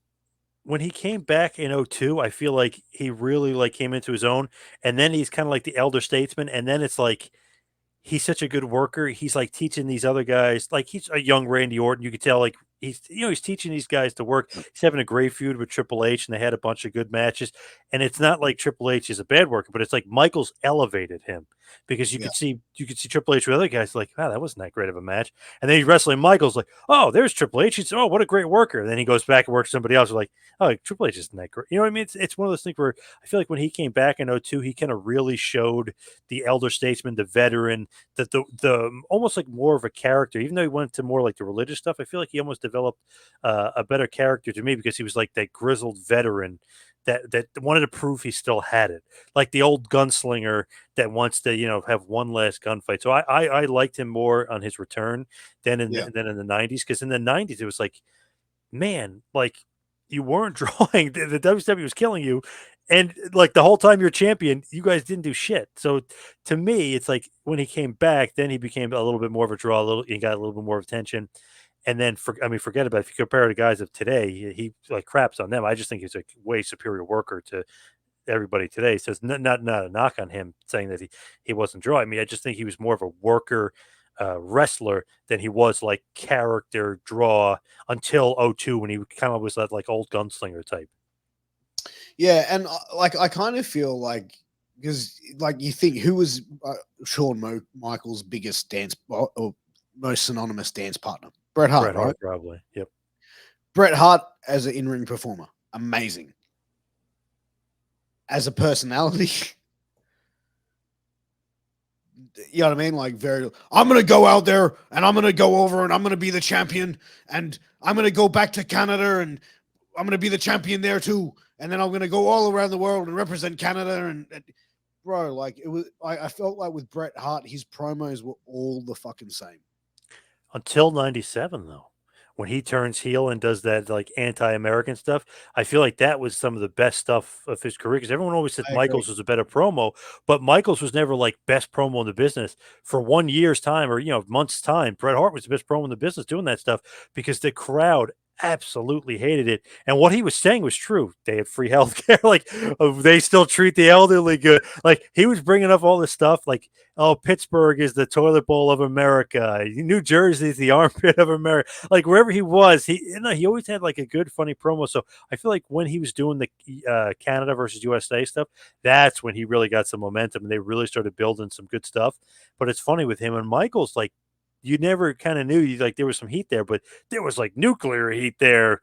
when he came back in '02, I feel like he really like came into his own, and then he's kind of like the elder statesman, and then it's like he's such a good worker. He's like teaching these other guys, like he's a young Randy Orton. You could tell, like he's teaching these guys to work. He's having a great feud with Triple H, and they had a bunch of good matches. And it's not like Triple H is a bad worker, but it's like Michaels elevated him because Yeah. you could see Triple H with other guys like, wow, that wasn't that great of a match. And then he's wrestling Michaels like, oh, there's Triple H. He's what a great worker. And then he goes back and works somebody else. Like, oh, Triple H isn't that great. You know what I mean? It's one of those things where I feel like when he came back in '02, he kind of really showed the elder statesman, the veteran, that the almost like more of a character, even though he went to more like the religious stuff. I feel like he almost developed a better character to me because he was like that grizzled veteran that wanted to prove he still had it, like the old gunslinger that wants to have one last gunfight. So I liked him more on his return than in Yeah. the '90s, because in the '90s it was like, man, like you weren't drawing. The WWE was killing you, and like the whole time you're champion, you guys didn't do shit. So to me, it's like when he came back, then he became a little bit more of a draw. He got a little bit more of attention. And then, forget about it. If you compare the guys of today, he like craps on them. I just think he's a way superior worker to everybody today. So it's not a knock on him saying that he wasn't draw. I mean, I just think he was more of a worker, wrestler than he was like character draw until '02 when he kind of was that like old gunslinger type. Yeah, and like I kind of feel like, because like you think, who was Michaels' biggest dance or most synonymous dance partner? Bret Hart, Bret right? Hart, probably. Yep. Bret Hart as an in-ring performer, amazing. As a personality, you know what I mean? Like, I'm gonna go out there and I'm gonna go over and I'm gonna be the champion, and I'm gonna go back to Canada and I'm gonna be the champion there too, and then I'm gonna go all around the world and represent Canada. And bro, like it was, I felt like with Bret Hart, his promos were all the fucking same Until '97, though, when he turns heel and does that like anti-American stuff, I feel like that was some of the best stuff of his career. Because everyone always said I agree. Michaels was a better promo, but Michaels was never like best promo in the business. For 1 year's time, or months time, Bret Hart was the best promo in the business doing that stuff because the crowd absolutely hated it. And what he was saying was true. They have free health care. Like, they still treat the elderly good. Like, he was bringing up all this stuff like, oh, Pittsburgh is the toilet bowl of America. New Jersey is the armpit of America. Like, wherever he was, he always had like a good, funny promo. So I feel like when he was doing the Canada versus USA stuff, that's when he really got some momentum and they really started building some good stuff. But it's funny with him and Michaels, like, you never kind of knew, like, there was some heat there, but there was like nuclear heat there.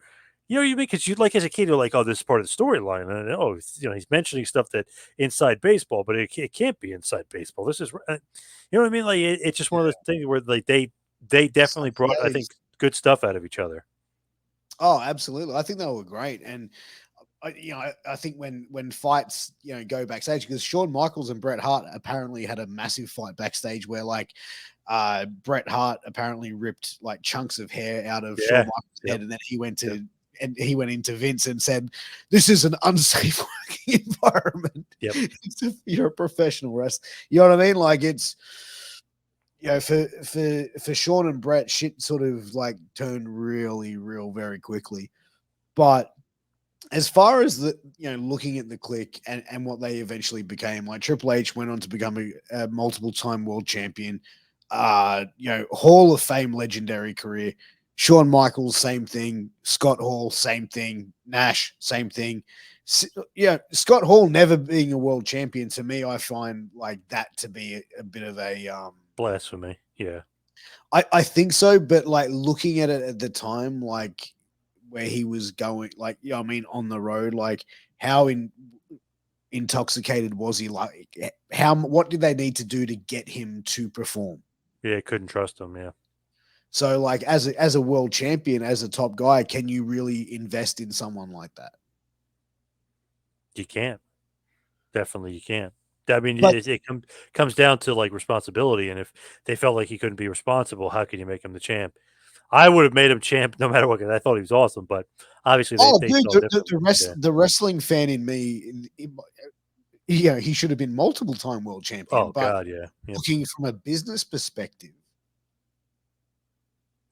You know what I mean? Because you, like, as a kid, you're like, oh, this is part of the storyline. And oh, he's mentioning stuff that inside baseball, but it can't be inside baseball. This is, you know what I mean? Like, it's just one of those things where like they definitely brought, I think, good stuff out of each other. Oh, absolutely. I think they were great. And I think when fights, go backstage, because Shawn Michaels and Bret Hart apparently had a massive fight backstage where like Bret Hart apparently ripped like chunks of hair out of Shawn Yeah. Michaels' Yep. head, and then he went to Yep. and he went into Vince and said, "This is an unsafe working environment. Yep. You're a professional wrestler." You know what I mean? Like it's for Shawn and Bret, shit sort of like turned really real very quickly, but as far as the looking at the Kliq and what they eventually became, like Triple H went on to become a multiple time world champion, Hall of Fame legendary career. Shawn Michaels, same thing. Scott Hall, same thing. Nash, same thing. Scott Hall never being a world champion, to me, I find like that to be a bit of a Blasphemy. Yeah. I think so, but like looking at it at the time, like where he was going, like I mean, on the road, like how intoxicated was he? Like what did they need to do to get him to perform? Yeah. Couldn't trust him. Yeah. So, like as a world champion, as a top guy, can you really invest in someone like that? You can't. Definitely, you can't. I mean, But it comes down to like responsibility, and if they felt like he couldn't be responsible, how can you make him the champ? I would have made him champ no matter what. 'Cause I thought he was awesome, but obviously they dude, felt differently. Yeah. the wrestling fan in me, he should have been multiple time world champion, Oh but God, yeah, yep, looking from a business perspective,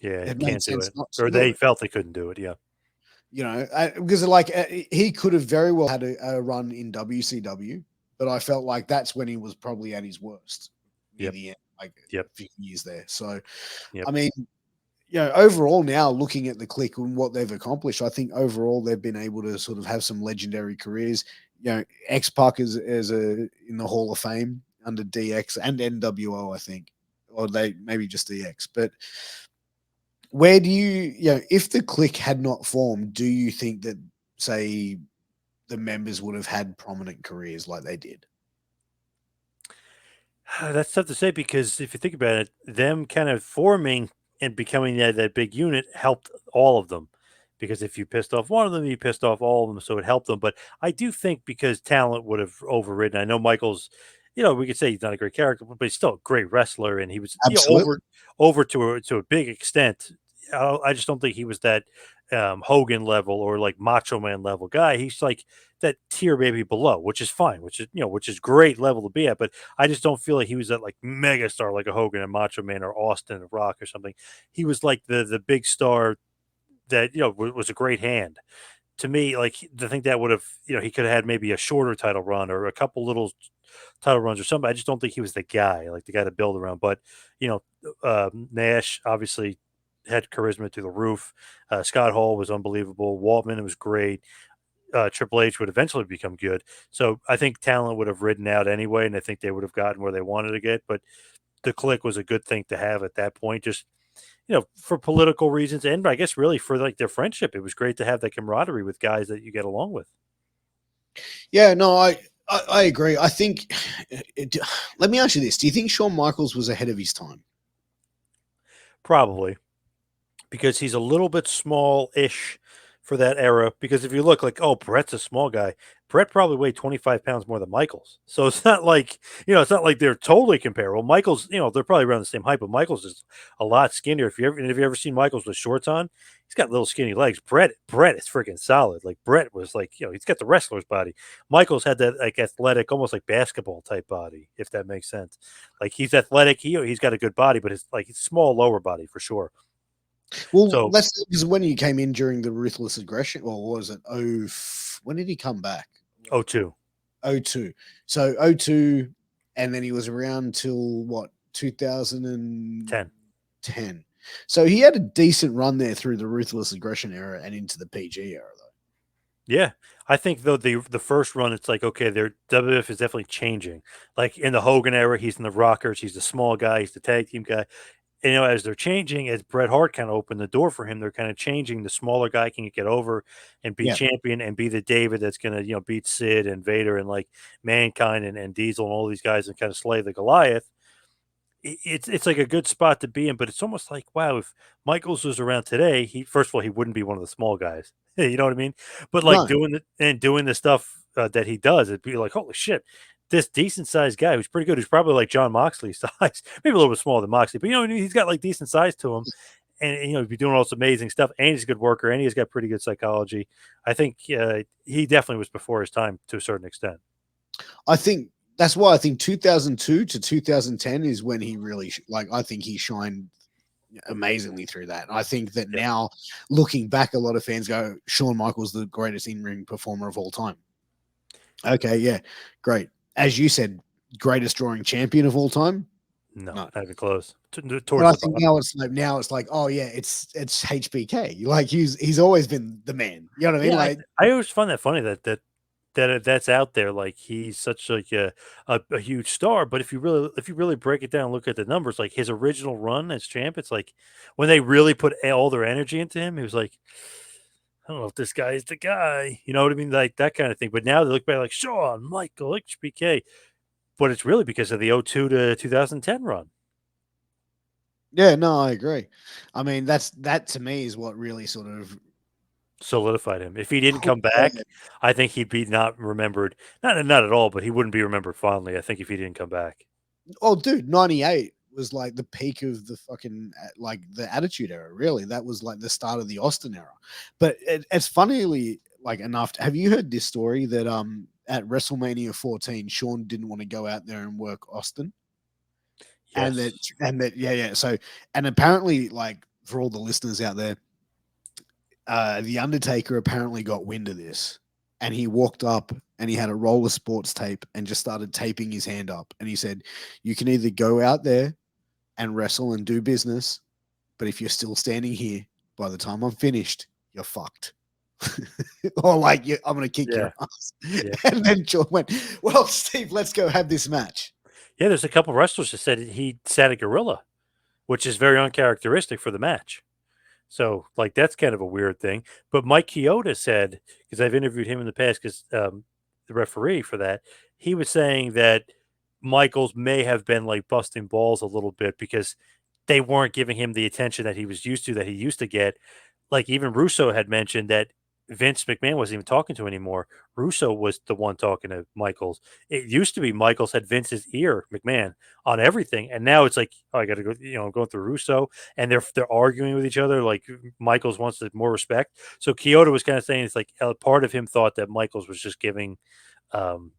yeah. it made Can't do sense it, not to or do they it. felt they couldn't do it. Yeah, Because like he could have very well had a run in WCW, but I felt like that's when he was probably at his worst near yep, the end, like yep, a few years there. So, yep. I mean, overall now looking at the Kliq and what they've accomplished, I think overall they've been able to sort of have some legendary careers. X Pac is as a in the Hall of Fame under DX and NWO, I think, or they maybe just DX, but where do if the Kliq had not formed, do you think that, say, the members would have had prominent careers like they did? That's tough to say because if you think about it, them kind of forming and becoming that big unit helped all of them. Because if you pissed off one of them, you pissed off all of them, so it helped them. But I do think because talent would have overridden. I know Michaels, we could say he's not a great character, but he's still a great wrestler, and he was Absolutely. over to a big extent. I just don't think he was that Hogan level or like Macho Man level guy. He's like that tier maybe below, which is fine, which is great level to be at. But I just don't feel like he was that like mega star like a Hogan and Macho Man or Austin and Rock or something. He was like the big star that was a great hand to me. Like the thing that would have he could have had maybe a shorter title run or a couple little title runs or something. I just don't think he was the guy to build around. But Nash obviously had charisma through the roof. Scott Hall was unbelievable. Waltman was great. Triple H would eventually become good. So I think talent would have ridden out anyway, and I think they would have gotten where they wanted to get. But the Kliq was a good thing to have at that point, just for political reasons, and I guess really for like their friendship. It was great to have that camaraderie with guys that you get along with. Yeah, no, I agree. I think. Let me ask you this: do you think Shawn Michaels was ahead of his time? Probably because he's a little bit small-ish for that era. Because if you look like, oh, Brett's a small guy. Brett probably weighed 25 pounds more than Michaels. So it's not like, it's not like they're totally comparable. Michaels, they're probably around the same height, but Michaels is a lot skinnier. If you ever seen Michaels with shorts on, he's got little skinny legs. Brett is freaking solid. Like Brett was like, he's got the wrestler's body. Michaels had that like athletic, almost like basketball type body, if that makes sense. Like he's athletic, he's got a good body, but it's like it's small lower body for sure. Well, So let's because when he came in during the ruthless aggression, or was it when did he come back? oh two. Oh two. So oh two, and then he was around till what 2010. 10. So he had a decent run there through the ruthless aggression era and into the PG era, though. Yeah. I think though the first run, it's like, okay, their WWF is definitely changing. Like in the Hogan era, he's in the Rockers, he's the small guy, he's the tag team guy. And, as they're changing, as Bret Hart kind of opened the door for him, they're kind of changing. The smaller guy can get over and be Yeah. champion and be the David that's going to, beat Sid and Vader and like Mankind and Diesel and all these guys and kind of slay the Goliath. it's like a good spot to be in, but it's almost like, wow, if Michaels was around today, he first of all he wouldn't be one of the small guys. You know what I mean? But like No, doing the stuff that he does, it'd be like, holy shit, this decent sized guy who's pretty good, who's probably like John Moxley size, maybe a little bit smaller than Moxley, but you know he's got like decent size to him, and you know he'd be doing all this amazing stuff, and he's a good worker, and he's got pretty good psychology. I think he definitely was before his time to a certain extent. I think that's why I think 2002 to 2010 is when he really like I think he shined amazingly through that. I think that Yeah. now looking back, a lot of fans go, Shawn Michaels the greatest in-ring performer of all time. Okay, yeah, great. As you said, greatest drawing champion of all time. No, No, not even close. but Towards I the think bottom. now it's like, oh yeah, it's HBK. Like he's always been the man. You know what I mean? Yeah, Like, I always find that funny that's out there. Like he's such like a huge star, but if you really break it down, and look at the numbers. Like his original run as champ, it's like when they really put all their energy into him, he was like, I don't know if this guy is the guy. You know what I mean? Like that kind of thing. But now they look back like Shawn, Michael, HBK, but it's really because of the '02 to 2010 run. yeah, no, I agree. I mean, that to me is what really sort of Solidified him. If he didn't put come back, I think he'd be not remembered. Not at all, but he wouldn't be remembered fondly. I think if he didn't come back. oh, dude, 98 was like the peak of the fucking like the Attitude Era. Really, that was like the start of the Austin era. But it's funnily like enough. Have you heard this story that at WrestleMania 14, Shawn didn't want to go out there and work Austin, Yes. and that yeah yeah. So and apparently like for all the listeners out there, the Undertaker apparently got wind of this, and he walked up and he had a roll of sports tape and just started taping his hand up, and he said, "You can either go out there and wrestle and do business, but if you're still standing here, by the time I'm finished, you're fucked." Or like, I'm going to kick Yeah. your ass. Yeah. And then John went, "Well, Steve, let's go have this match." Yeah, there's a couple wrestlers that said he sat a gorilla, which is very uncharacteristic for the match. So, like, that's kind of a weird thing. But Mike Chioda said, because I've interviewed him in the past, because the referee for that, he was saying that Michaels may have been like busting balls a little bit because they weren't giving him the attention that he was used to, that he used to get. Like even Russo had mentioned that Vince McMahon wasn't even talking to anymore. Russo was the one talking to Michaels. It used to be Michaels had Vince's ear, McMahon, on everything, and now it's like, oh, I got to go, going through Russo, and they're arguing with each other. Like Michaels wants more respect. So Kyoto was kind of saying it's like part of him thought that Michaels was just giving um,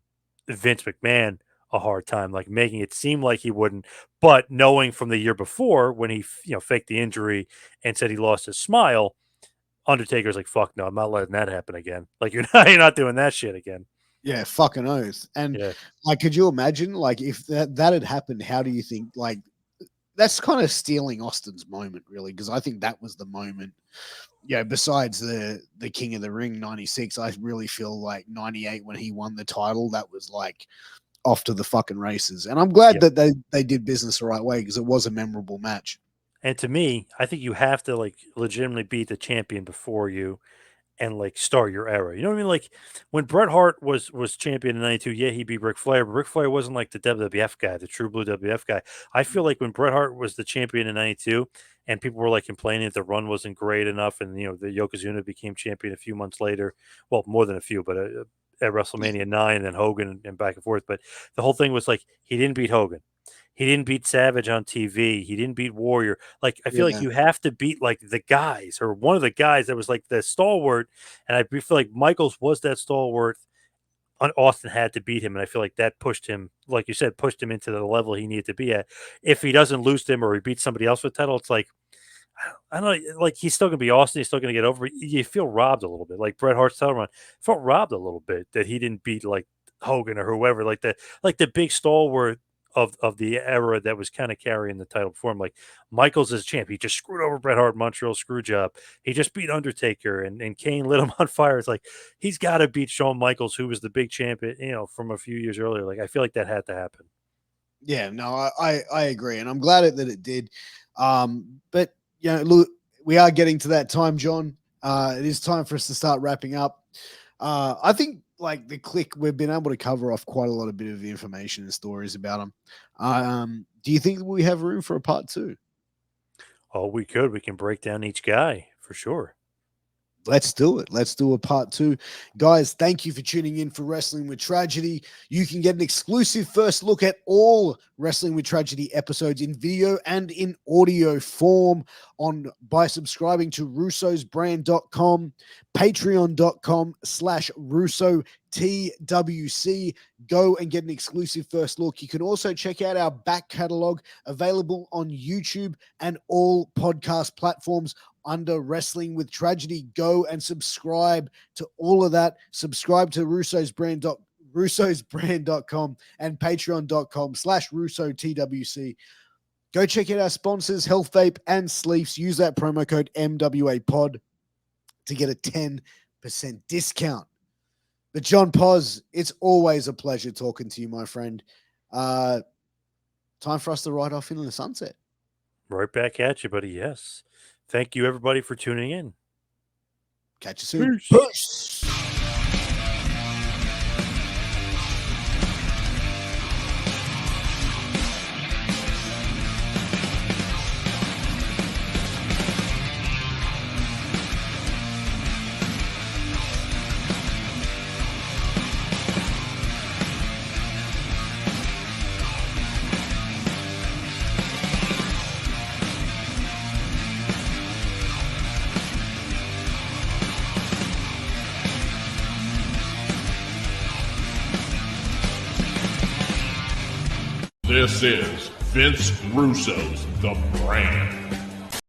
Vince McMahon a hard time, like making it seem like he wouldn't, but knowing from the year before when he faked the injury and said he lost his smile, Undertaker's like, fuck no, I'm not letting that happen again. Like you're not doing that shit again. Yeah, fucking oath. And Yeah. like, could you imagine, like, if that had happened, how do you think, like, that's kind of stealing Austin's moment, really? Because I think that was the moment. Yeah, besides the King of the Ring 96, I really feel like 98 when he won the title, that was like off to the fucking races. And I'm glad Yeah. that they did business the right way because it was a memorable match. And to me, I think you have to like legitimately beat the champion before you and like start your era. You know what I mean? Like when Bret Hart was champion in '92, yeah, he beat Ric Flair, but Ric Flair wasn't like the WWF guy, the true blue WWF guy. I feel like when Bret Hart was the champion in '92, and people were like complaining that the run wasn't great enough, and the Yokozuna became champion a few months later. Well, more than a few, but at WrestleMania 9, and then Hogan and back and forth. But the whole thing was like he didn't beat Hogan. He didn't beat Savage on TV. He didn't beat Warrior. Like I feel like Yeah. you have to beat like the guys or one of the guys that was like the stalwart. And I feel like Michaels was that stalwart. Austin had to beat him, and I feel like that pushed him, like you said, pushed him into the level he needed to be at. If he doesn't lose to him or he beats somebody else with title, it's like I don't know, like he's still gonna be Austin. He's still gonna get over. You feel robbed a little bit, like Bret Hart's title run felt robbed a little bit that he didn't beat like Hogan or whoever, like the big stalwart of the era that was kind of carrying the title for him. Like Michaels as champ, he just screwed over Bret Hart, Montreal screw job. He just beat Undertaker and Kane lit him on fire. It's like he's got to beat Shawn Michaels, who was the big champion, from a few years earlier. Like I feel like that had to happen. Yeah, no, I agree, and I'm glad that it did. But look, we are getting to that time, John. It is time for us to start wrapping up. I think like the Kliq, we've been able to cover off quite a lot of bit of information and stories about them. Do you think that we have room for a part 2? Oh, we could. We can break down each guy for sure. Let's do it. Let's do a part 2. Guys, thank you for tuning in for Wrestling with Tragedy. You can get an exclusive first look at all Wrestling with Tragedy episodes in video and in audio form by subscribing to russosbrand.com, patreon.com/russotwc. Go and get an exclusive first look. You can also check out our back catalog available on YouTube and all podcast platforms under Wrestling with Tragedy. Go and subscribe to all of that. Subscribe to russosbrand.com and patreon.com/russotwc. Go check out our sponsors, Health Vape and Sleeps. Use that promo code MWAPOD to get a 10% discount. But John Paz, it's always a pleasure talking to you, my friend. Time for us to ride off into the sunset. Right back at you, buddy. Yes. Thank you, everybody, for tuning in. Catch you soon. Peace. This is Vince Russo's The Brand.